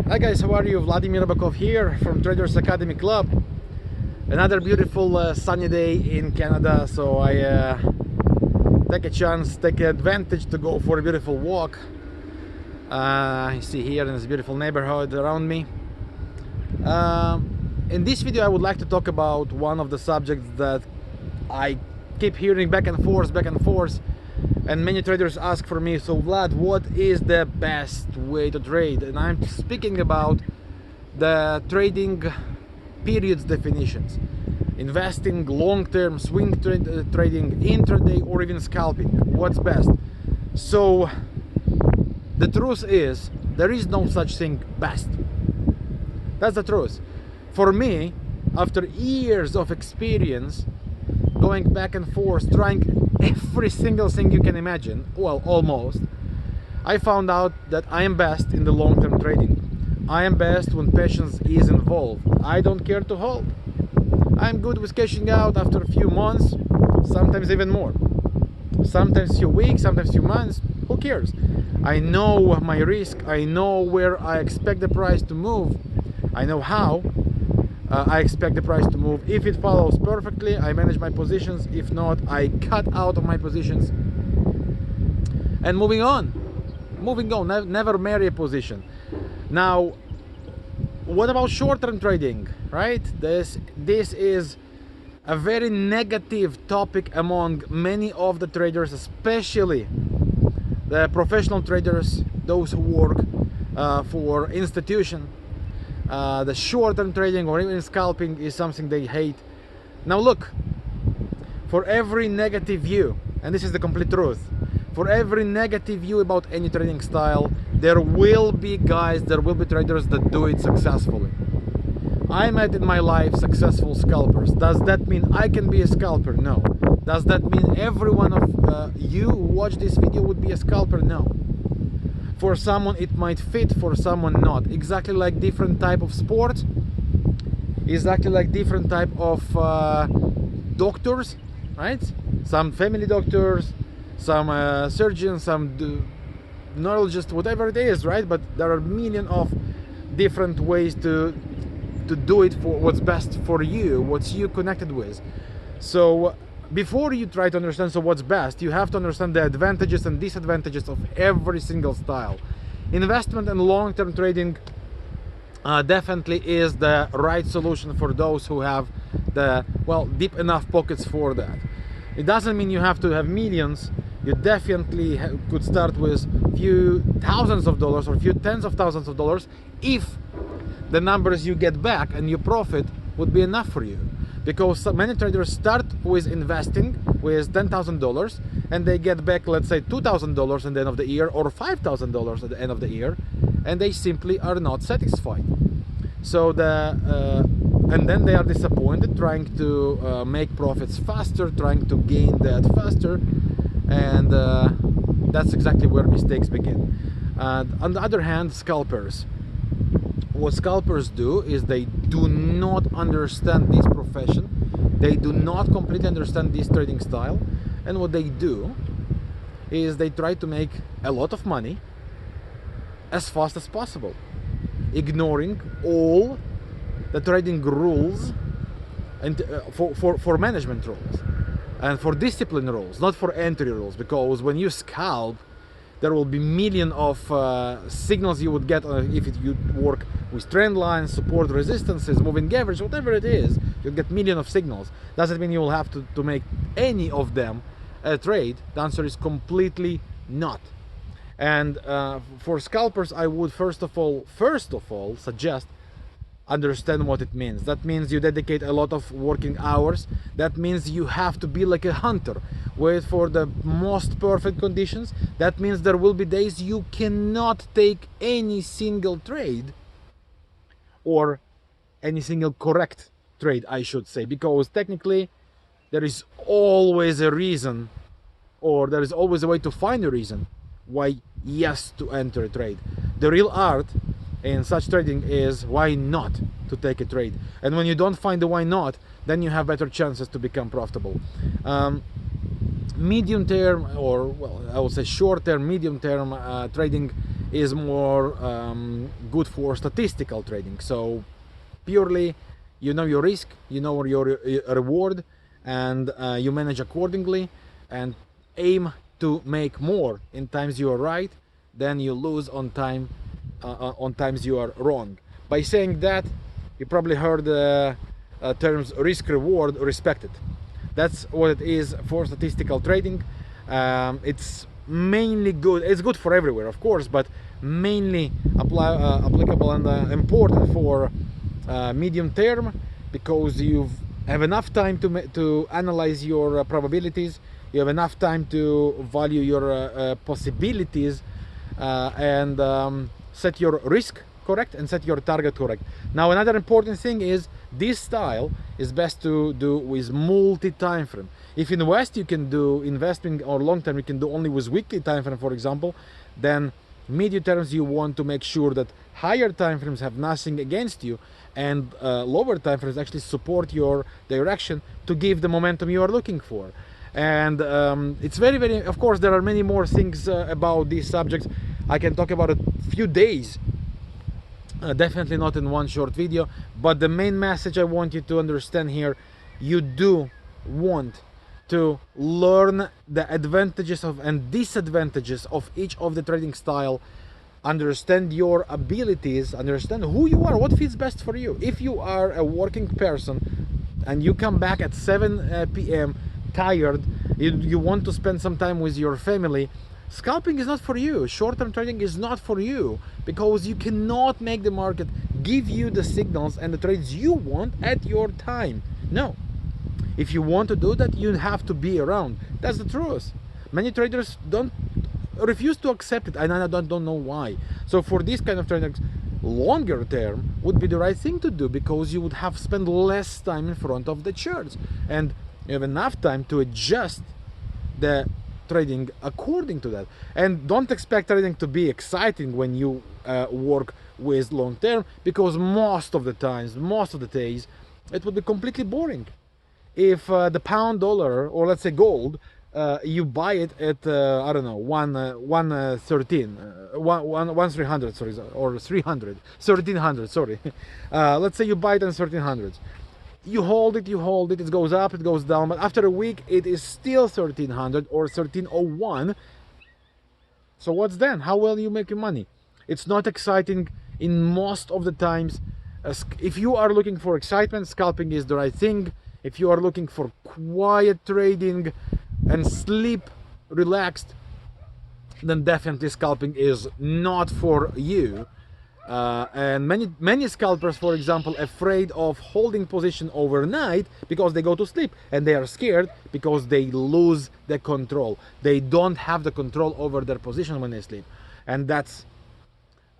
Hi guys, how are you? Vladimir Rybakov here from Traders Academy Club. Another beautiful sunny day in Canada, so I take advantage to go for a beautiful walk. You see here in this beautiful neighborhood around me. In this video I would like to talk about one of the subjects that I keep hearing back and forth, and many traders ask for me, so Vlad, what is the best way to trade? And I'm speaking about the trading periods definitions. Investing, long-term, swing trading, intraday, or even scalping. What's best? So the truth is, there is no such thing best. That's the truth. For me, after years of experience, going back and forth, trying every single thing you can imagine, well, almost, I found out that I am best in the long-term trading. I am best when patience is involved. I don't care to hold. I'm good with cashing out after a few months, sometimes even more. Sometimes a few weeks, sometimes a few months, who cares? I know my risk, I know where I expect the price to move, I know how I expect the price to move. If it follows perfectly, I manage my positions. If not, I cut out of my positions. And moving on, never marry a position. Now, what about short-term trading, right? This is a very negative topic among many of the traders, especially the professional traders, those who work for institution. The short-term trading or even scalping is something they hate. Now look, for every negative view, and this is the complete truth, for every negative view about any trading style, there will be guys, there will be traders that do it successfully. I met in my life successful scalpers. Does that mean I can be a scalper? No. Does that mean every one of you who watch this video would be a scalper? No. For someone it might fit, for someone not. Exactly like different type of sport, exactly like different type of doctors, right? Some family doctors, some surgeons, some neurologists, whatever it is, right? But there are a million of different ways to do it for what's best for you, what's you connected with. So before you try to understand what's best, you have to understand the advantages and disadvantages of every single style. Investment and long-term trading definitely is the right solution for those who have the, well, deep enough pockets for that. It doesn't mean you have to have millions. You definitely could start with a few thousands of dollars or a few tens of thousands of dollars if the numbers you get back and your profit would be enough for you. Because many traders start with investing with $10,000 and they get back, let's say, $2,000 at the end of the year or $5,000 at the end of the year, and they simply are not satisfied. So and then they are disappointed, trying to make profits faster, trying to gain that faster, and that's exactly where mistakes begin. On the other hand, scalpers. What scalpers do is they do not understand this profession, they do not completely understand this trading style, and what they do is they try to make a lot of money as fast as possible, ignoring all the trading rules and for management rules and for discipline rules, not for entry rules. Because when you scalp, there will be million of signals you would get if you work with trend lines, support, resistances, moving average, whatever it is. You'll get million of signals. Doesn't mean you will have to make any of them a trade. The answer is completely not. And for scalpers, I would first of all suggest understand what it means. That means you dedicate a lot of working hours. That means you have to be like a hunter, wait for the most perfect conditions. That means there will be days you cannot take any single trade, or any single correct trade, I should say, because technically there is always a reason, or there is always a way to find a reason why yes to enter a trade. The real art in such trading is why not to take a trade. And when you don't find the why not, then you have better chances to become profitable. Medium term, or well, I would say short term, medium term trading is more good for statistical trading. So purely, you know your risk, you know your reward, and you manage accordingly and aim to make more in times you are right than you lose on times you are wrong. By saying that, you probably heard the terms risk reward respected. That's what it is for statistical trading. It's mainly good, it's good for everywhere of course, but mainly applicable and important for medium term, because you have enough time to analyze your probabilities, you have enough time to value your possibilities, and set your risk correct and set your target correct. Now another important thing is this style is best to do with multi time frame. If in West you can do investing or long term you can do only with weekly time frame, for example, then medium terms you want to make sure that higher time frames have nothing against you, and lower time frames actually support your direction to give the momentum you are looking for. And it's very, very, of course there are many more things about these subjects. I can talk about a few days, definitely not in one short video, but the main message I want you to understand here, you do want to learn the advantages of and disadvantages of each of the trading style, understand your abilities, understand who you are, what fits best for you. If you are a working person and you come back at 7 p.m. tired, you want to spend some time with your family, scalping is not for you. Short-term trading is not for you, because you cannot make the market give you the signals and the trades you want at your time. No. If you want to do that, you have to be around. That's the truth. Many traders refuse to accept it, and I don't know why. So for this kind of traders, longer term would be the right thing to do, because you would have spent less time in front of the charts and you have enough time to adjust the trading according to that. And don't expect trading to be exciting when you work with long term, because most of the times, most of the days, it would be completely boring. If the pound dollar, or let's say gold, you buy it at I don't know, 113, 1300, sorry, or 300, 1300, sorry. Let's say you buy it in 1300s. You hold it, it goes up, it goes down, but after a week it is still 1300 or 1301. So what's then? How will you make your money? It's not exciting in most of the times. If you are looking for excitement, scalping is the right thing. If you are looking for quiet trading and sleep relaxed, then definitely scalping is not for you. And many scalpers, for example, afraid of holding position overnight because they go to sleep, and they are scared because they lose the control. They don't have the control over their position when they sleep, and that's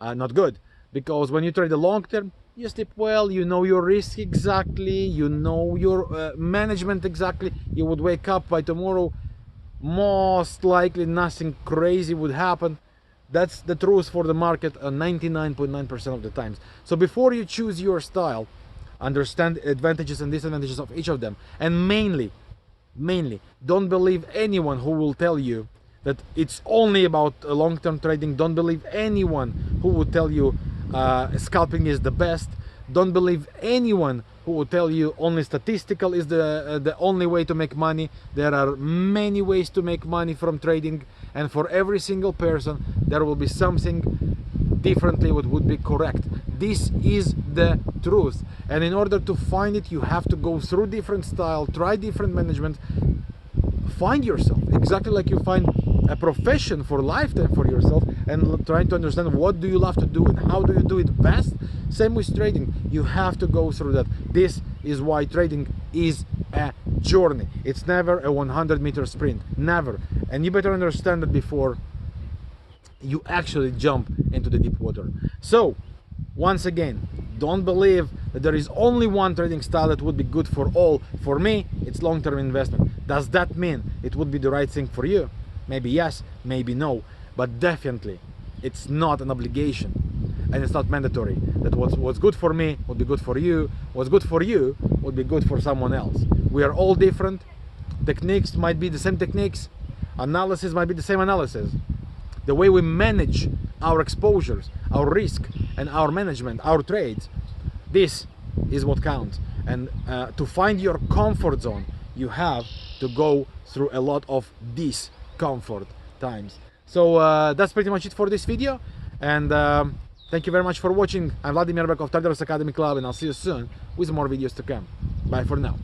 not good, because when you trade the long term, you sleep well, you know your risk exactly, you know your management exactly. You would wake up by tomorrow, most likely nothing crazy would happen. That's the truth for the market 99.9% of the times. So before you choose your style, understand advantages and disadvantages of each of them. And mainly, don't believe anyone who will tell you that it's only about long-term trading. Don't believe anyone who will tell you scalping is the best. Don't believe anyone who will tell you only statistical is the only way to make money. There are many ways to make money from trading, and for every single person there will be something differently what would be correct. This is the truth, and in order to find it, you have to go through different style, try different management, find yourself exactly like you find a profession for lifetime for yourself, and trying to understand what do you love to do and how do you do it best. Same with trading, you have to go through that. This is why trading is a journey. It's never a 100-meter sprint, never. And you better understand that before you actually jump into the deep water. So once again, don't believe that there is only one trading style that would be good for all. For me, it's long-term investment. Does that mean it would be the right thing for you? Maybe yes, maybe no, but definitely it's not an obligation, and it's not mandatory that what's good for me would be good for you, what's good for you would be good for someone else. We are all different. Techniques might be the same techniques, analysis might be the same analysis. The way we manage our exposures, our risk, and our management, our trades. This is what counts. And to find your comfort zone, you have to go through a lot of discomfort times. So that's pretty much it for this video. And thank you very much for watching. I'm Vladimir Beck of Traders Academy Club, and I'll see you soon with more videos to come. Bye for now.